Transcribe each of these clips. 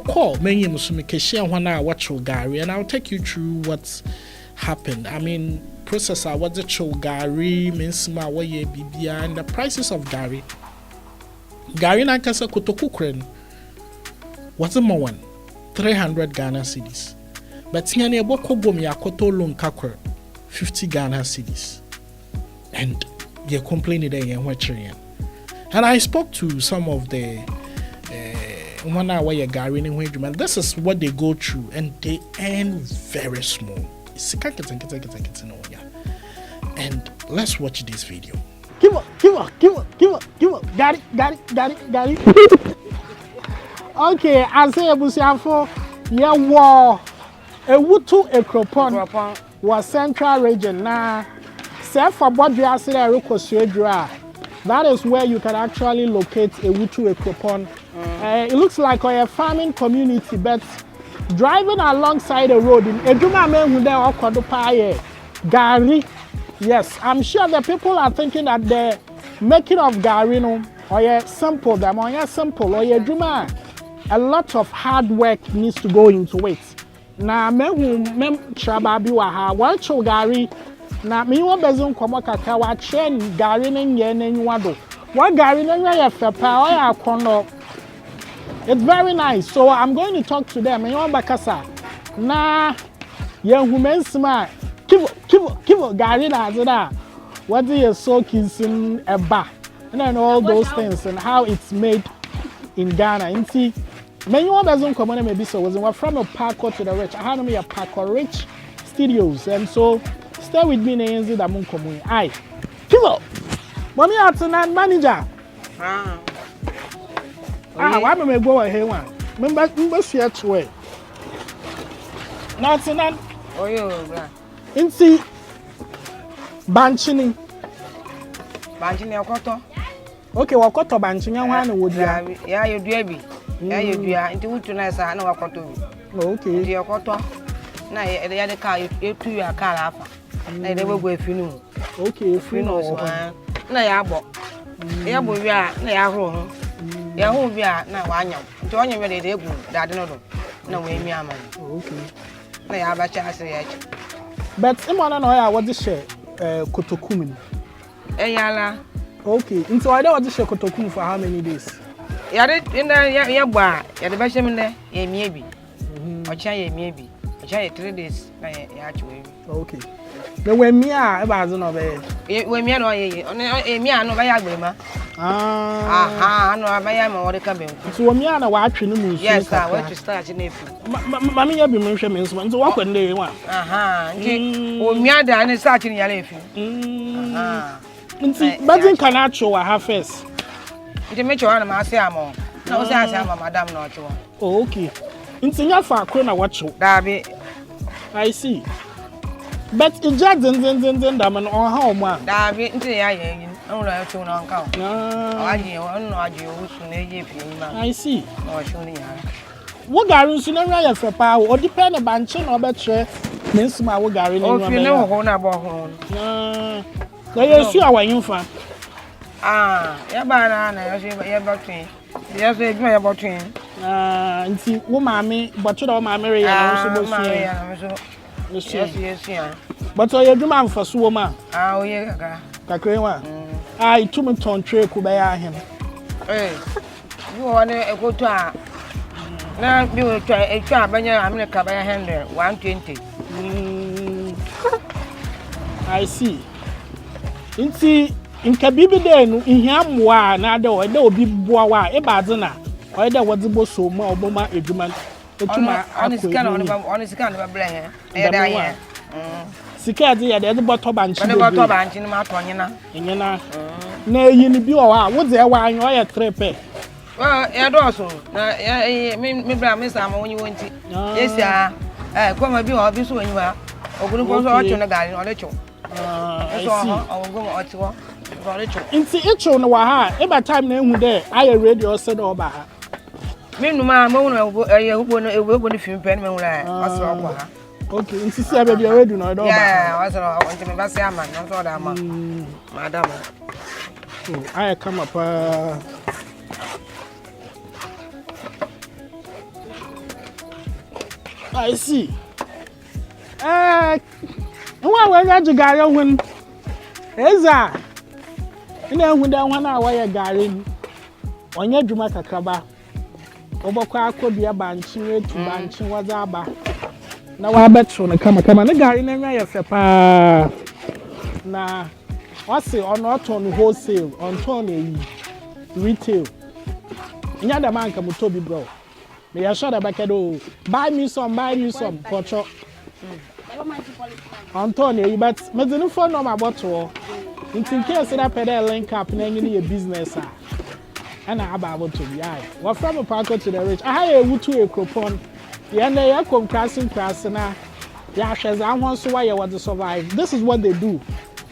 call many musumikeshia wana wacho Gari, and I'll take you through what's happened. I mean, processor what's the cho Gari means ma waye bibia and the prices of Gari. Gari na kasa kotoku kren. What's the more one? 300 Ghana cedis. But tiane boko bom ya koto loan kakwer 50 Ghana cedis. And you complaining there and watching. And I spoke to some of the one hour you Gari in wage man. This is what they go through, and they earn very small. And let's watch this video. Give up. Gari. Okay, I say Abusiafo, yeah, war. Awutu Akropong was central region now. Self for what we are saying, that is where you can actually locate Awutu Akropong. It looks like a farming community, but driving alongside the road in Gari. Yes, I'm sure the people are thinking that the making of Gari, or simple, a lot of hard work needs to go into it. Now, Trababi Waha, Walcho Gari, now me want bezon Komaka, wa train Gari and Yen and Wado. What Gari and power kono. It's very nice. So I'm going to talk to them. And Bakasa. Nah, young women smart. Kivo, Gari na. What do you soak in a bar? And then all those things and how it's made in Ghana. And see, many one doesn't come on maybe so was from a parkour to the rich. I had me a parkour rich studios. And so stay with me in the Damun Commune. Aye. Kivo. Mommy Artinan manager. Why may go ahead one? Remember, share to it. Not in in see Banchini. Banchini, okay, Wakoto Banchini, one would yeah, you do. Yeah, you do. Into 2 nights, I know Wakoto. Okay, dear Koto. Now, the other car, you 2 your car up. They never go if you know. Okay, if you know. No, I bought. Yeah, we are, they are home. Yeah, who we are now. I know. Join you ready to go. That no way, me, man. Okay. They have a chance. But someone I know what this share Kotokumin. Yala. Okay, and so I don't want to share Kotokum for how many days? Yeah, in the bar, the best in there, maybe. Or try maybe. I try 3 days. Okay. The way me about another. When me no me no buy agba. I know I buy my order coming. So me na wa atwe no mu. Yes, sir, where to start in April. Mama ya bi me hwe me nso. Nso wa kwende wa. Nti o me ada na start in yale efi. Nti badin kan atwo wa ha first. Nti me chwa na ma ase amo. Na o se ase amo madam na o chwo. Oh, okay. Nti nya fa akro na wa chwo. Dabi. I see. But it just didn't damn on how much. Dabi, into the eye, only 2 on count. I see. What Gary sooner I for power or depend on Banchin or better means my Gary. Oh, you know, hold about home. They see our infant. Yeah, banana, you're about train. Yes, you're about train. And see, woman, but you know, my Mary, Yes. But I do man for Swoma. Oh, yeah, Kakrewa. I 2 months on tray could buy him. You want to go to now, you will try a trap, and I'm going to cover a 120. I see. In see, in Kabibi, then in him, why not? There will be boa, a badana, or there was the boss so more Obama agreement. On his kind of a blame. Sikadi at the bottom bench. In my tongue, nay, you be all what's there why you are a trepe? Well, yeah, also, maybe I miss when you went. Yes, sir. Come and be obvious when you are. Or going to go out in the garden or let you. I will go out to let you. In the itch on the Waha, every time name there, I read your said over. Meanwhile, I will if you pen me. Okay, in Sicily, baby, I already know. Yeah, I want to be a man, not all that, madam. I come up. I see. Who when you Gari when Eza when that one hour Gari on your Juma Kakraba. Obokwa akobia banchi wetu banchi wazaba. Na wa betro na kama na Gari na nya yefe pa. Na wase on not on wholesale, on ton retail. Nya da man ka mutobi bro. Me ya sure da bakedo buy me some kocho. On ton but me didn't phone no my bottle. In case that pedal link up na any business and I about to be I. What from a park to the rich. I have Awutu Akropong. Yeah, they are crossing now. Yeah, shares I want to why you want to survive. This is what they do.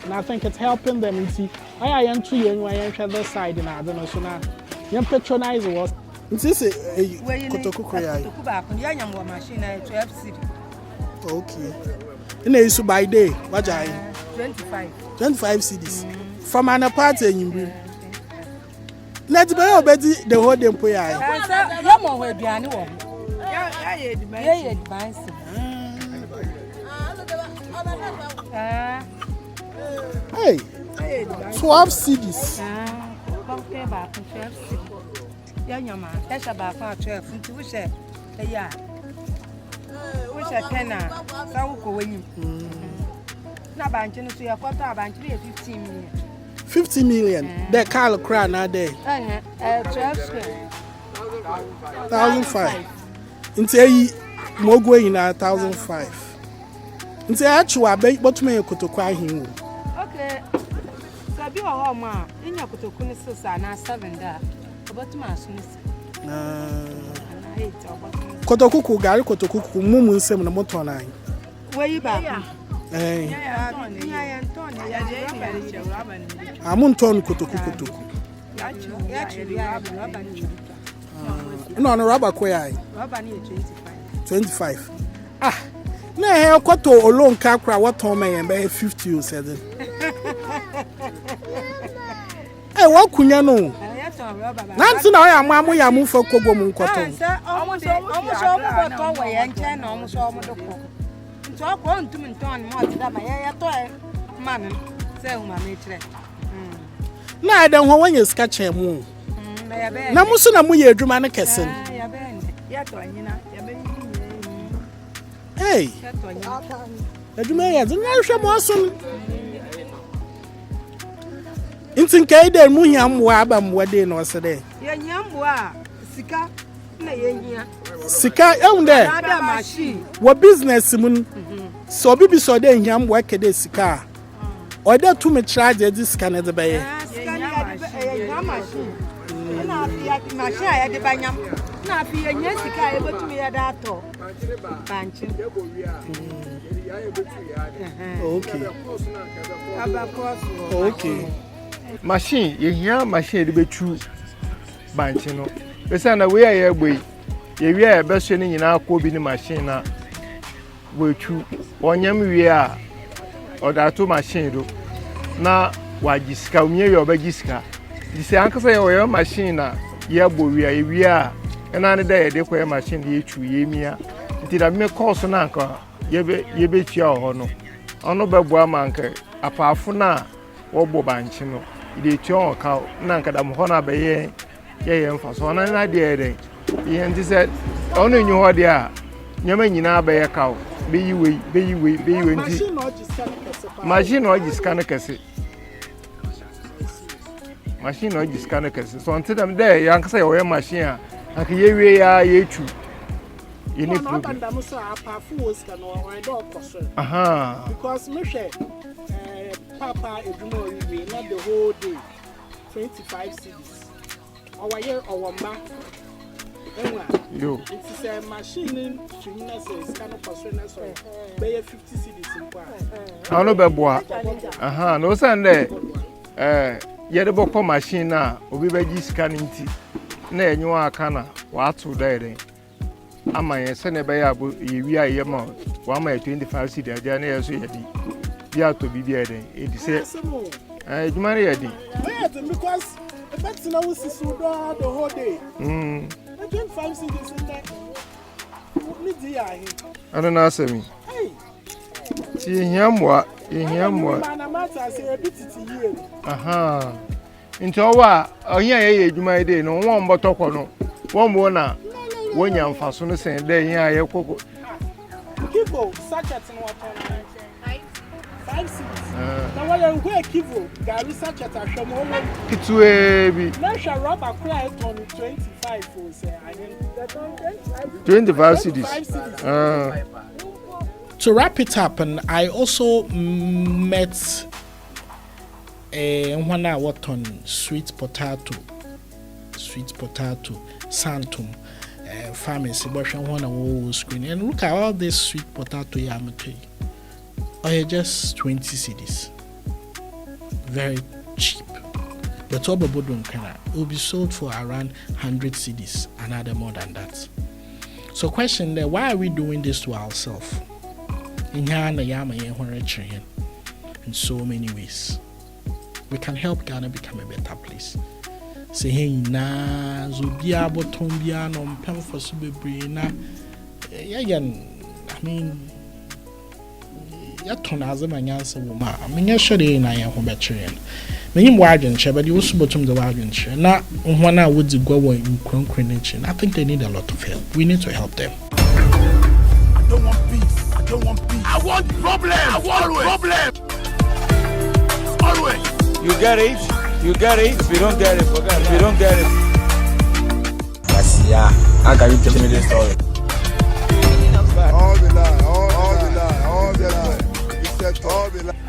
And I think it's helping them. You see, I am 2 years when I enter this side and I don't know so now. You patronize was. This is a Kotoku Korea. Machine 12 city. Okay. And they used to buy day. What are 25 CDs. From an apartment in let's be obedi the whole day po ya. Ya mo we aduane wo. Ya ye advance. Hey. 12 CDs. Compare back 12 CDs. Ya nyama, tesha back 12. Nti wo she ya. Wo she 10 a sa wo ko wanyim. Na banche no so ya kwata banche ye 15 million. 50 million. The Carl Crown are there. 12 square. 1,500. Into Mogo in 1,500. Into actually, but me could cry him. Okay. So be a home, in your Kotokuni na 7 there. About my son. Kotoku Gari Kotoku Mumun 7 na motor 9. Where you back? I'm ton Kotoku. No, no rubber quay. 25. Ah, no, I got to alone capra what Tom and by 50 you said. Hey, what could you know? Nancy, I am Mamma Yamu for Kogom Cotton. Almost all the way and China almost all the cook. So I want to turn more than my toy man. Say, my nature. No, I don't know when you sketch him. Namusuna muye Drumana Kesson. Hey, the Dumay has a nation was soon. In Tinkade, Munyam Wabam, what day no today. Yamwa, Sika, Sika, there. Machine. What business, Moon? So Bibi saw them yam work a day, Sika. Or there too much charge at this Canada Bay. Machine, the Banyam. Now, if you're Jessica, able to me at that talk. Okay. Machine, you hear machine be true. Banchino. Listen, away a way. You are best in our Kobe machine. We true. One yam we are. Or that two machine. Now, why Jiska, near your Bagiska. This uncle say, oh, your machine. Yeah, boy, we are. And another day, they put a machine here to Yemia. Did I make calls on uncle? Ye be your honor. Honorable Boamanke, apart from now, or Bobanchino. It is your cow, Nankadam Hona Bay, yea, for so an idea. He said, only you are there. Yamina bay a cow. Be you, machine or just canacassi. Machine or just canacassi. So until them there, young say, oh, machine. I can hear you too. You need to because Michelle, Papa is more not the whole day. 25 cities. Our year or back. It's a machine to kind of personal, so pay 50 cities in part. I know Bebois. No Sunday. Yet a book machine now, or be by scanning tea. Nay, you are canna, what to day. Am I a son of a we are a month, 125 city, a journey as you had. You have to be there. It is a marry because the best now is the whole day. 25 cities in there. I don't know, Sammy. See him what? In him what? Aha. Into our, oh, yeah, you might day, no one but talk or no. One more now. When you're fasten saying, there, yeah, you cook. Kivo, such as in what 5 cities. Now, what I'm going to Kivo, Gari such as a Shamola. It's way. National rubber cry on 25 for say, 25 cities. To wrap it up, and I also met one hour on sweet potato, santum. Pharmacy, but one whole screen and look at all this sweet potato yamate. Oh, just 20 cedis. Very cheap. But Obabodun Kana will be sold for around 100 cedis, another more than that. So, question there, why are we doing this to ourselves? In so many ways. We can help Ghana become a better place. Say hey na zobia bottom bia no mpem for so bebre na I mean ya ton azema nyansa wo ma menya hwede na ye ho bekere me nyim wadwen che but you so bottom the wadwen che na ho na wodi gwa wo nkwankwan nchi. I think they need a lot of help. We need to help them. I don't want peace. I don't want peace. I want problems. I want problems. Always. You get it? You get it? If you don't get it, forget it. If you don't get it. Yeah, how can you tell me this story? All the lie, all the lie, all the lie. You said all the lie.